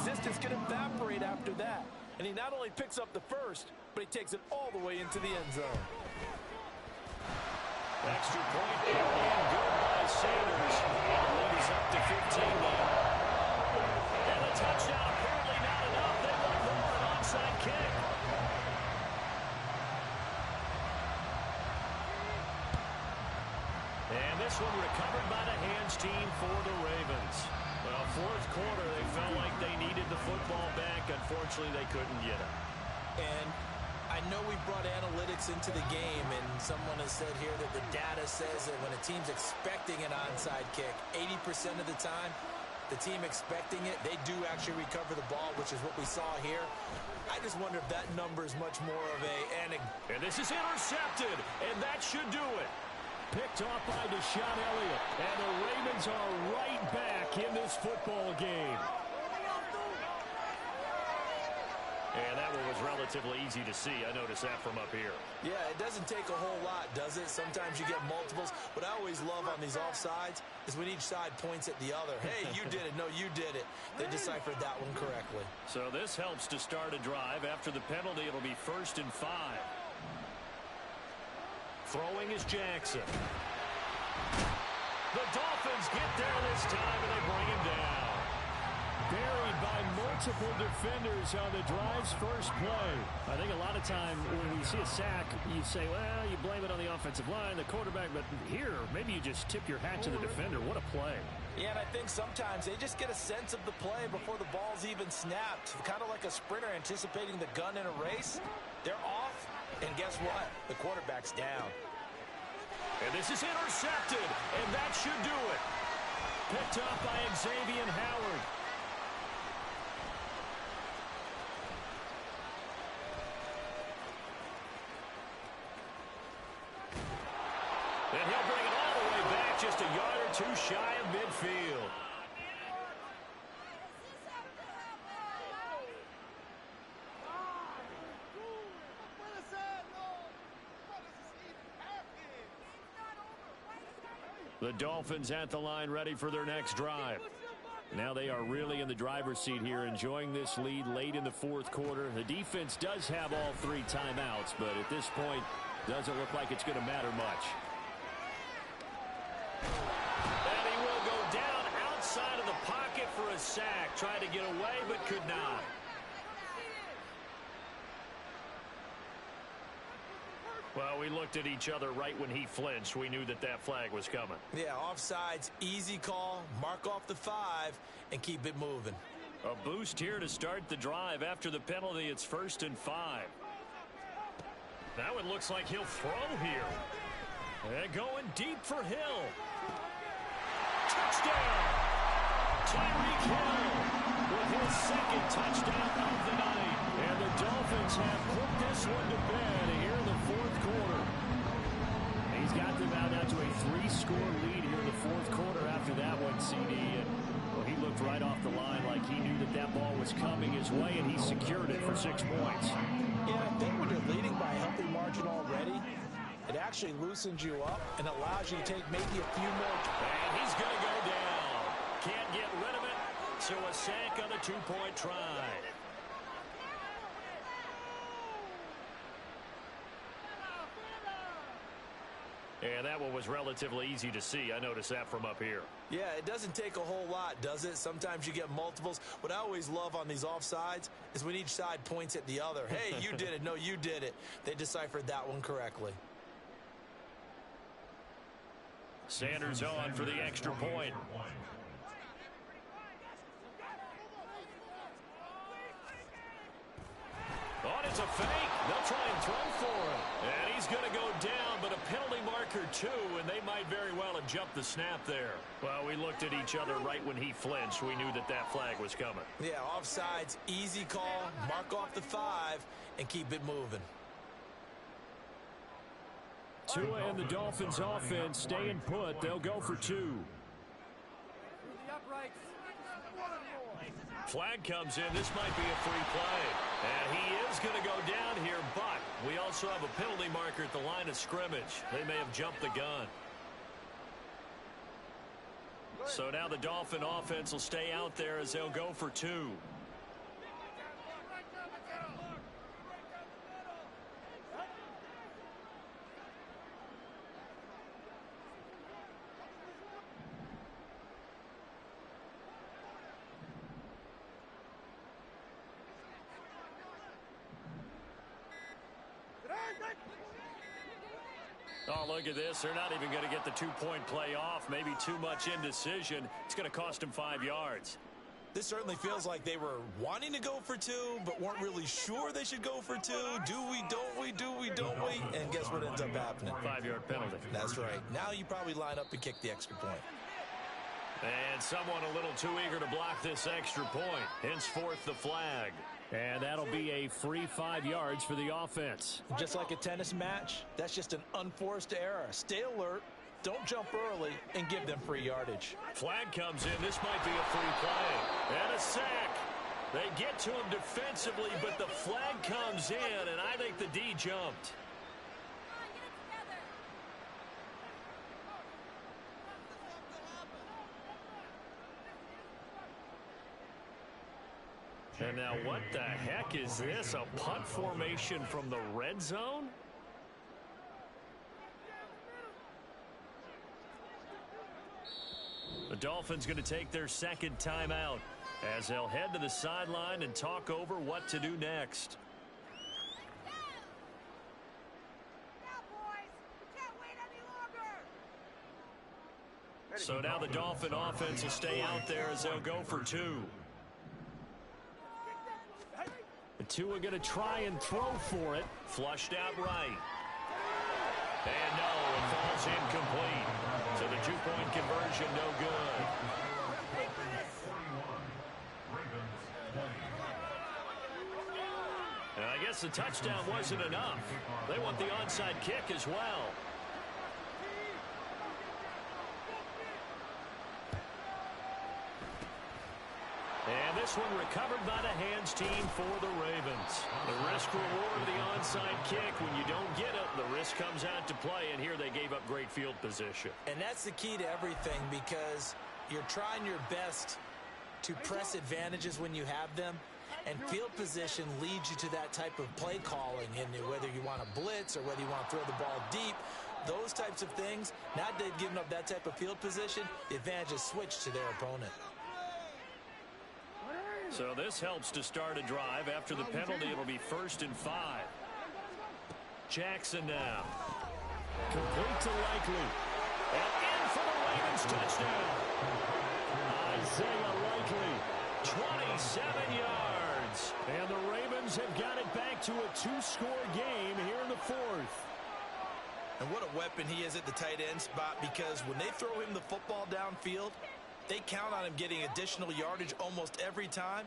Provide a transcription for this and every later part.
existence can evaporate after that. And he not only picks up the first, but he takes it all the way into the end zone. Extra point and good by Sanders. And the lead is up to 15 now. And the touchdown apparently not enough. They want more, an onside kick. And this one recovered by the hands team for the Ravens. Well, fourth quarter, they felt like they needed the football back. Unfortunately, they couldn't get it. And I know we brought analytics into the game, and someone has said here that the data says that when a team's expecting an onside kick, 80% of the time, the team expecting it, they do actually recover the ball, which is what we saw here. I just wonder if that number is much more of a... And this is intercepted, and that should do it. Picked off by Deshaun Elliott, and the Ravens are right back in this football game. And that one was relatively easy to see. I noticed that from up here. Yeah, it doesn't take a whole lot, does it? Sometimes you get multiples. What I always love on these offsides is when each side points at the other. Hey, you did it. No, you did it. They deciphered that one correctly. So this helps to start a drive. After the penalty, it'll be 1st and 5. Throwing is Jackson. The Dolphins get there this time, and they bring him down. Buried by multiple defenders on the drive's first play. I think a lot of time when we see a sack, you say, well, you blame it on the offensive line, the quarterback, but here, maybe you just tip your hat to the defender. What a play. Yeah, and I think sometimes they just get a sense of the play before the ball's even snapped. Kind of like a sprinter anticipating the gun in a race. They're off, and guess what? The quarterback's down. And this is intercepted, and that should do it. Picked up by Xavier Howard. And he'll bring it all the way back, just a yard or two shy of midfield. The Dolphins at the line, ready for their next drive. Now they are really in the driver's seat here, enjoying this lead late in the fourth quarter. The defense does have all 3 timeouts, but at this point, doesn't look like it's going to matter much. And he will go down outside of the pocket for a sack. Tried to get away, but could not. Well, we looked at each other right when he flinched. We knew that that flag was coming. Yeah, offsides, easy call, mark off the 5, and keep it moving. A boost here to start the drive. After the penalty, it's 1st and 5. That one looks like he'll throw here. And going deep for Hill. Touchdown! Tyreek Hill with his 2nd touchdown of the night. And the Dolphins have put this one to bed here in the fourth quarter. He's got them out now to a 3-score lead here in the fourth quarter after that one, CD. And well, he looked right off the line like he knew that that ball was coming his way, and he secured it for 6 points. Yeah, I think when you're leading by a healthy margin already, it actually loosens you up and allows you to take maybe a few more. And he's going to go down. Can't get rid of it. So a sack on the 2-point try. And that one was relatively easy to see. I noticed that from up here. Yeah, it doesn't take a whole lot, does it? Sometimes you get multiples. What I always love on these offsides is when each side points at the other. Hey, you did it. No, you did it. They deciphered that one correctly. Sanders on for the extra point. Oh, it's a fake. They'll try and throw for him. And he's going to go down, but a penalty marker too, and they might very well have jumped the snap there. Well, we looked at each other right when he flinched. We knew that that flag was coming. Yeah, offsides, easy call, mark off the 5, and keep it moving. Tua and the Dolphins offense staying put. They'll go for 2. Flag comes in. This might be a free play. And he is going to go down here, but we also have a penalty marker at the line of scrimmage. They may have jumped the gun. So now the Dolphin offense will stay out there as they'll go for 2. Oh, look at this. They're not even going to get the two-point play off. Maybe too much indecision. It's going to cost them 5 yards. This certainly feels like they were wanting to go for 2, but weren't really sure they should go for 2. Do we, don't we, do we, don't we? And guess what ends up happening? 5-yard penalty. That's right. Now you probably line up and kick the extra point. And someone a little too eager to block this extra point. Henceforth, the flag. And that'll be a free 5 yards for the offense. Just like a tennis match, that's just an unforced error. Stay alert, don't jump early, and give them free yardage. Flag comes in. This might be a free play. And a sack. They get to him defensively, but the flag comes in, and I think the D jumped. And now what the heck is this? A punt formation from the red zone? The Dolphins going to take their second timeout as they'll head to the sideline and talk over what to do next. So now the Dolphin offense will stay out there as they'll go for 2. The two are going to try and throw for it. Flushed out right. And no, it falls incomplete. So the two-point conversion no good. And I guess the touchdown wasn't enough. They want the onside kick as well. And this one recovered by the hands team for the Ravens. The risk reward of the onside kick. When you don't get it, the risk comes out to play, and here they gave up great field position. And that's the key to everything, because you're trying your best to press advantages when you have them, and field position leads you to that type of play calling, and whether you want to blitz or whether you want to throw the ball deep, those types of things. Now that they've given up that type of field position, the advantage is switched to their opponent. So this helps to start a drive. After the penalty, it'll be 1st and 5. Jackson now. Complete to Likely. And in for the Ravens touchdown. Isaiah Likely, 27 yards. And the Ravens have got it back to a 2-score game here in the 4th. And what a weapon he is at the tight end spot, because when they throw him the football downfield, they count on him getting additional yardage almost every time,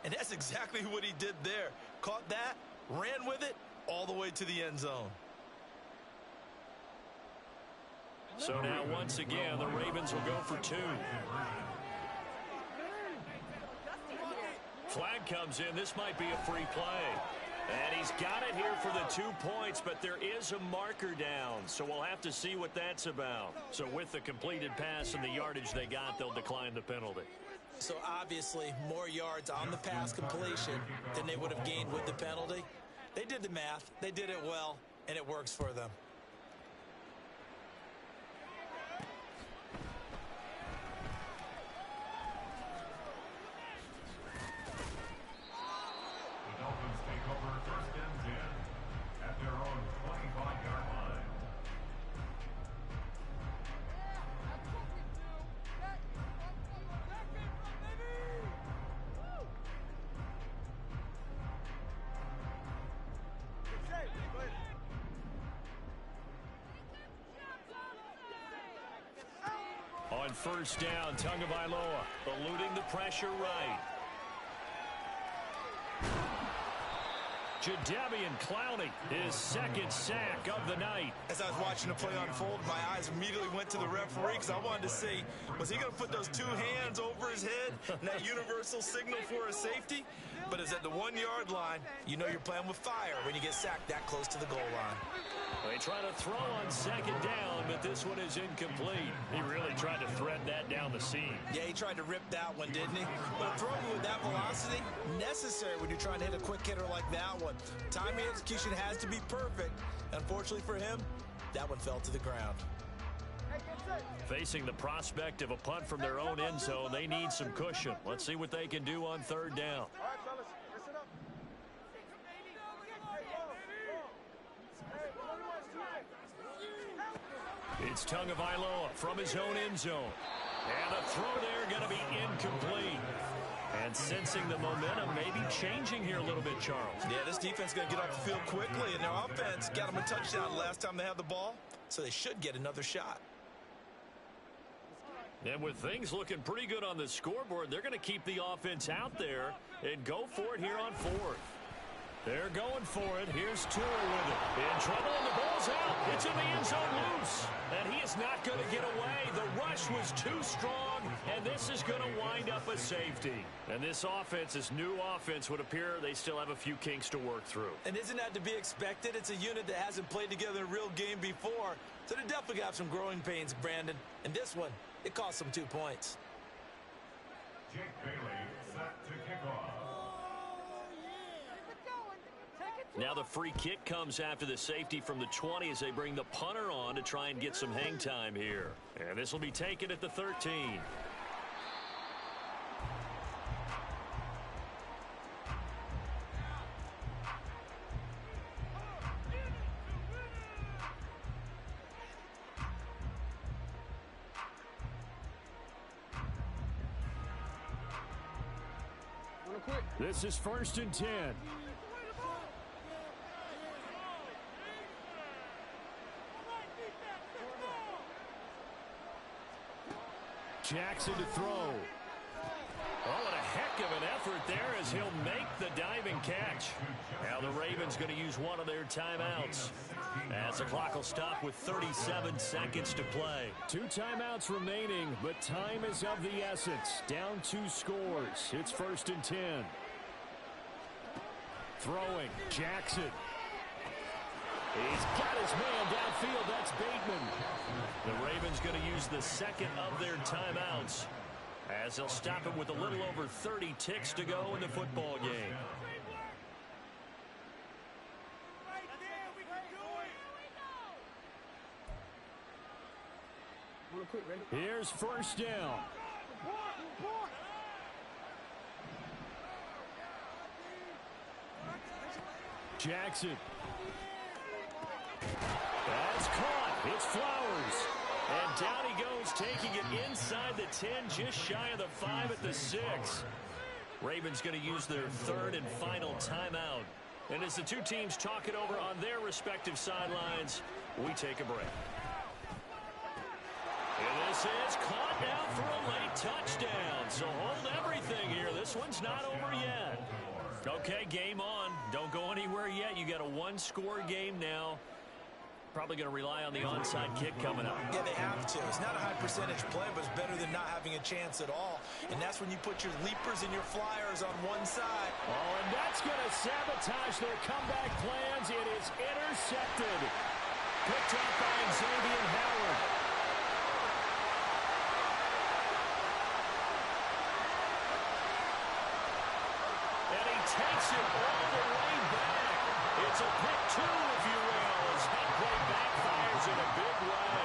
and that's exactly what he did there. Caught that, ran with it, all the way to the end zone. So now, once again, the Ravens will go for 2. Flag comes in. This might be a free play. And he's got it here for the 2 points, but there is a marker down, so we'll have to see what that's about. So with the completed pass and the yardage they got, they'll decline the penalty. So obviously more yards on the pass completion than they would have gained with the penalty. They did the math, they did it well, and it works for them. On 1st down, Tagovailoa eluding the pressure right. Jadeveon Clowney, his 2nd sack of the night. As I was watching the play unfold, my eyes immediately went to the referee, because I wanted to see, was he going to put those 2 hands over his head, and that universal signal for a safety? But it's at the 1-yard line. You know you're playing with fire when you get sacked that close to the goal line. They try to throw on 2nd down, but this one is incomplete. He really tried to thread that down the seam. Yeah, he tried to rip that one, didn't he? But throwing with that velocity, necessary when you're trying to hit a quick hitter like that one. Timing execution has to be perfect. Unfortunately for him, that one fell to the ground. Facing the prospect of a punt from their own end zone, they need some cushion. Let's see what they can do on 3rd down. It's Tagovailoa from his own end zone. And the throw there going to be incomplete. And sensing the momentum maybe changing here a little bit, Charles. Yeah, this defense is going to get off the field quickly, and their offense got them a touchdown last time they had the ball, so they should get another shot. And with things looking pretty good on the scoreboard, they're going to keep the offense out there and go for it here on fourth. They're going for it. Here's Tua with it. In trouble, and the ball's out. It's in the end zone loose. And he is not going to get away. The rush was too strong, and this is going to wind up a safety. And this offense, this new offense, would appear they still have a few kinks to work through. And isn't that to be expected? It's a unit that hasn't played together in a real game before. So they definitely got some growing pains, Brandon. And this one, it cost them 2 points. Jake Bailey set to kick off. Now the free kick comes after the safety from the 20 as they bring the punter on to try and get some hang time here. And this will be taken at the 13. This is 1st and 10. Jackson to throw. Oh, and a heck of an effort there as he'll make the diving catch. Now the Ravens going to use one of their timeouts as the clock will stop with 37 seconds to play. 2 timeouts remaining, but time is of the essence. Down 2 scores. It's 1st and 10. Throwing. Jackson. He's got his man downfield. That's Bateman. The Ravens going to use the second of their timeouts as they'll stop it with a little over 30 ticks to go in the football game. Here's 1st down. Jackson. That's caught. It's Flowers. And down he goes, taking it inside the 10, just shy of the 5 at the 6. Ravens going to use their 3rd and final timeout. And as the two teams talk it over on their respective sidelines, we take a break. And this is caught now for a late touchdown. So hold everything here. This one's not over yet. Okay, game on. Don't go anywhere yet. You got a 1-score game now. Probably going to rely on the onside kick coming up. Yeah, they have to. It's not a high percentage play, but it's better than not having a chance at all. And that's when you put your leapers and your flyers on one side. Oh, and that's going to sabotage their comeback plans. It is intercepted. Picked up by Xavier Howard. And he takes it all the way back. It's a pick 2, if you will. That play backfires in a big way.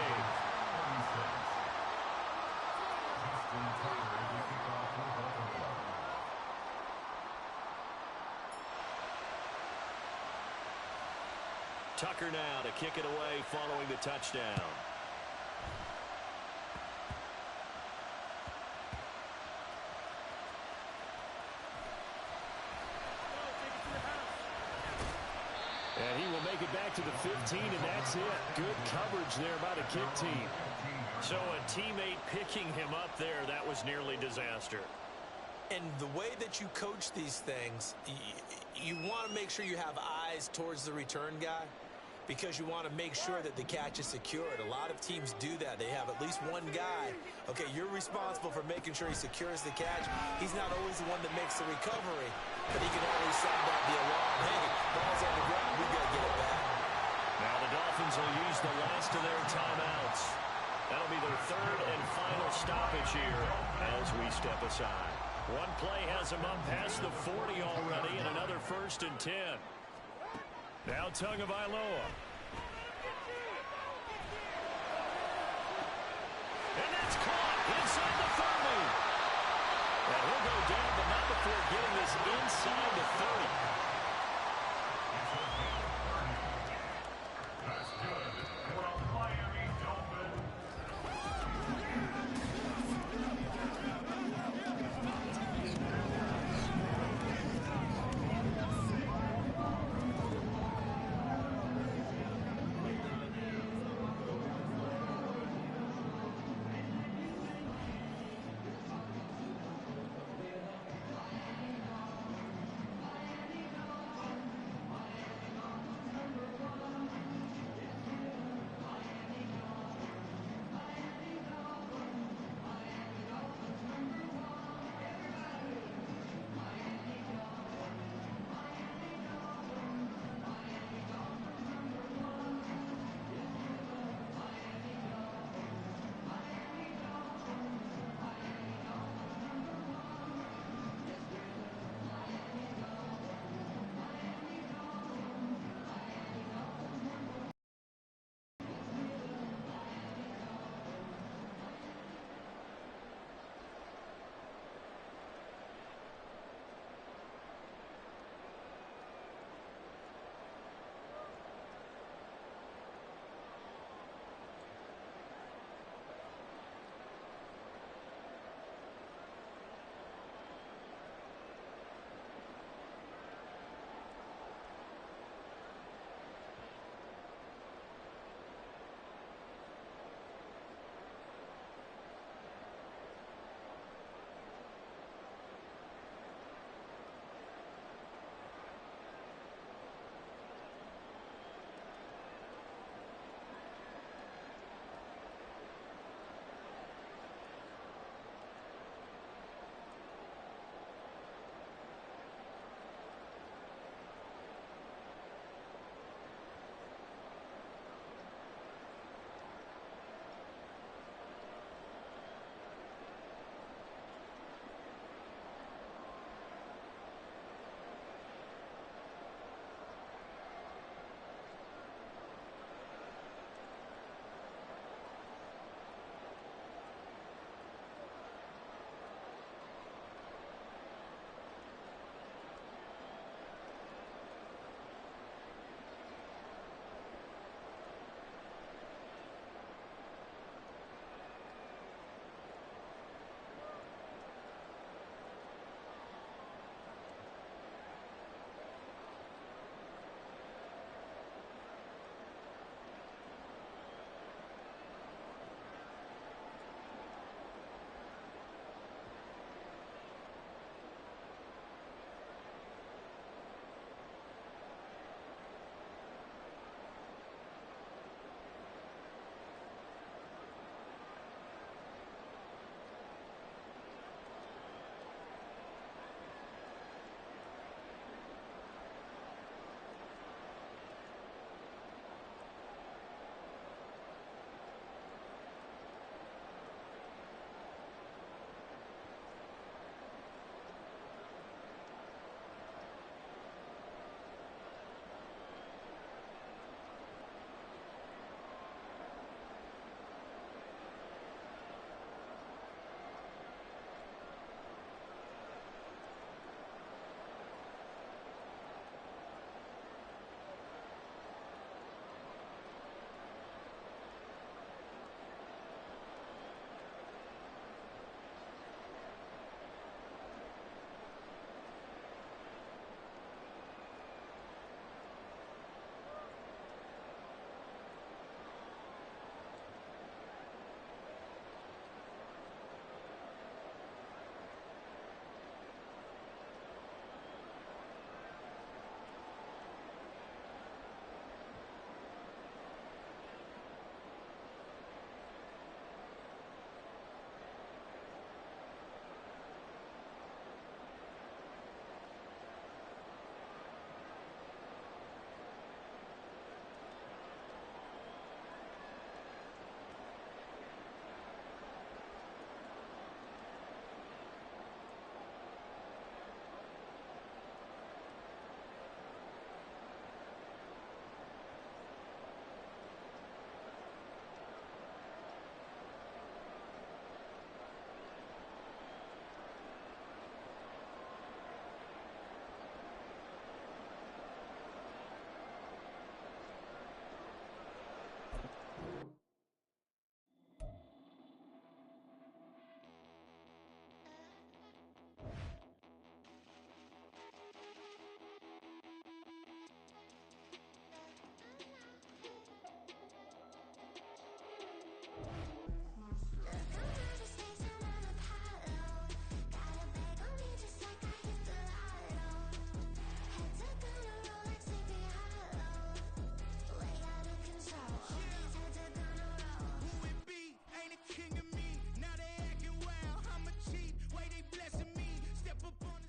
Tucker now to kick it away following the touchdown. And he will make it back to the 15, and that's it. Good coverage there by the kick team. So a teammate picking him up there, that was nearly disaster. And the way that you coach these things, you want to make sure you have eyes towards the return guy because you want to make sure that the catch is secured. A lot of teams do that. They have at least one guy. Okay, you're responsible for making sure he secures the catch. He's not always the one that makes the recovery, but he can always sound out the alarm. Hey, ball's on the ground. We got to get it back. Now the Dolphins will use the last of their timeouts. That'll be their 3rd and final stoppage here as we step aside. One play has him up past the 40 already, and another 1st and 10. Now Tagovailoa. And that's caught inside the 30. And he'll go down, but not before getting this inside the 30. That's good for a Miami Dolphins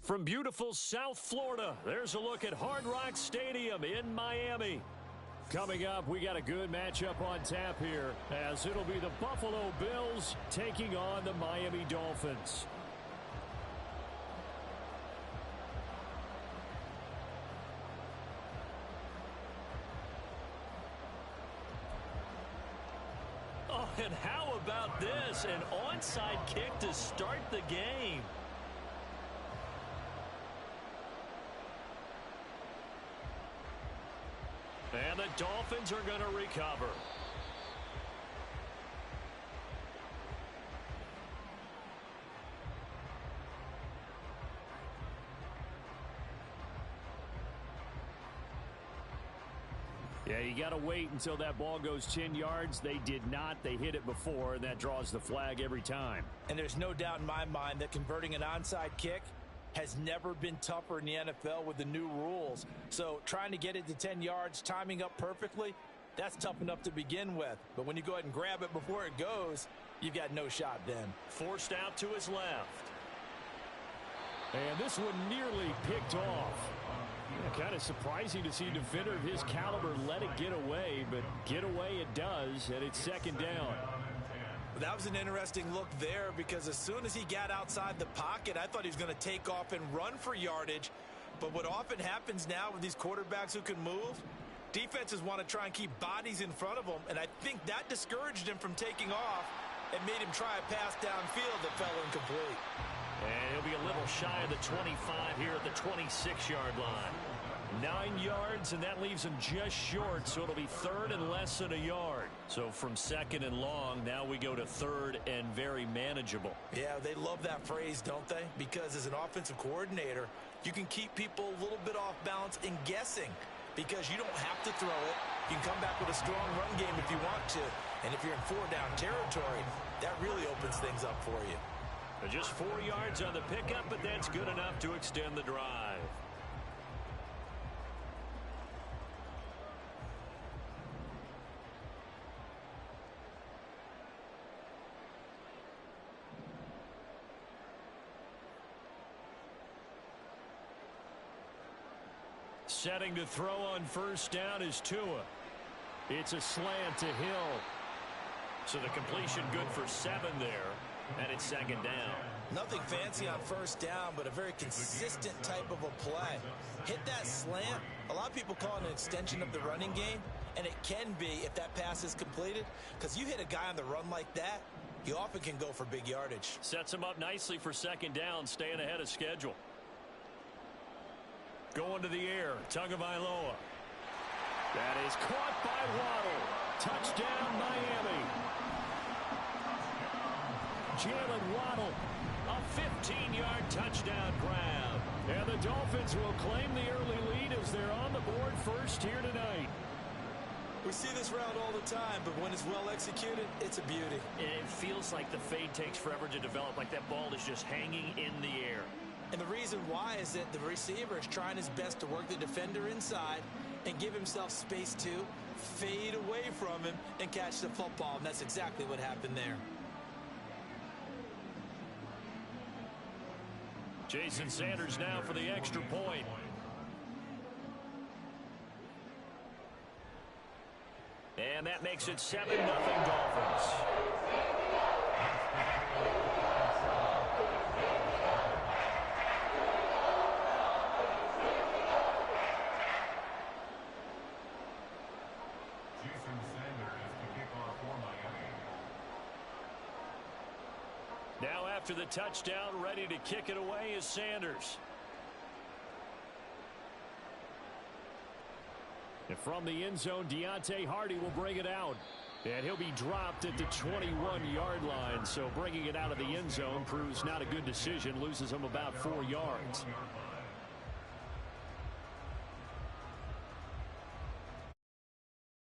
From beautiful South Florida, there's a look at Hard Rock Stadium in Miami. Coming up, we got a good matchup on tap here, as it'll be the Buffalo Bills taking on the Miami Dolphins. Oh, and how about this? An onside kick to start the game. And the Dolphins are going to recover. Yeah, you got to wait until that ball goes 10 yards. They did not. They hit it before, and that draws the flag every time. And there's no doubt in my mind that converting an onside kick has never been tougher in the NFL with the new rules. So trying to get it to 10 yards, timing up perfectly, that's tough enough to begin with. But when you go ahead and grab it before it goes, you've got no shot then. Forced out to his left. And this one nearly picked off. Kind of surprising to see a defender of his caliber let it get away, but get away it does, and it's second down. That was an interesting look there, because as soon as he got outside the pocket, I thought he was going to take off and run for yardage. But what often happens now with these quarterbacks who can move, defenses want to try and keep bodies in front of them, and I think that discouraged him from taking off and made him try a pass downfield that fell incomplete. And he'll be a little shy of the 25 here at the 26-yard line. 9 yards, and that leaves him just short, so it'll be third and less than a yard. So from second and long, now we go to third and very manageable. Yeah, they love that phrase, don't they? Because as an offensive coordinator, you can keep people a little bit off balance and guessing, because you don't have to throw it. You can come back with a strong run game if you want to. And if you're in 4-down territory, that really opens things up for you. Just 4 yards on the pickup, but that's good enough to extend the drive. Setting to throw on first down is Tua. It's a slant to Hill. So the completion good for 7 there. And it's second down. Nothing fancy on first down, but a very consistent type of a play. Hit that slant. A lot of people call it an extension of the running game, and it can be if that pass is completed, because you hit a guy on the run like that, you often can go for big yardage. Sets him up nicely for second down, staying ahead of schedule. Going to the air, Tagovailoa. That is caught by Waddle. Touchdown, Miami. Jalen Waddle, a 15-yard touchdown grab. And the Dolphins will claim the early lead as they're on the board first here tonight. We see this route all the time, but when it's well executed, it's a beauty. It feels like the fade takes forever to develop, like that ball is just hanging in the air. And the reason why is that the receiver is trying his best to work the defender inside and give himself space to fade away from him and catch the football, and that's exactly what happened there. Jason Sanders now for the extra point. And that makes it 7-0 Dolphins. Jason Sanders to kick off for Miami. Now after the touchdown, ready to kick it away is Sanders. And from the end zone, Deontay Hardy will bring it out. And he'll be dropped at the 21-yard line. So bringing it out of the end zone proves not a good decision. Loses him about 4 yards.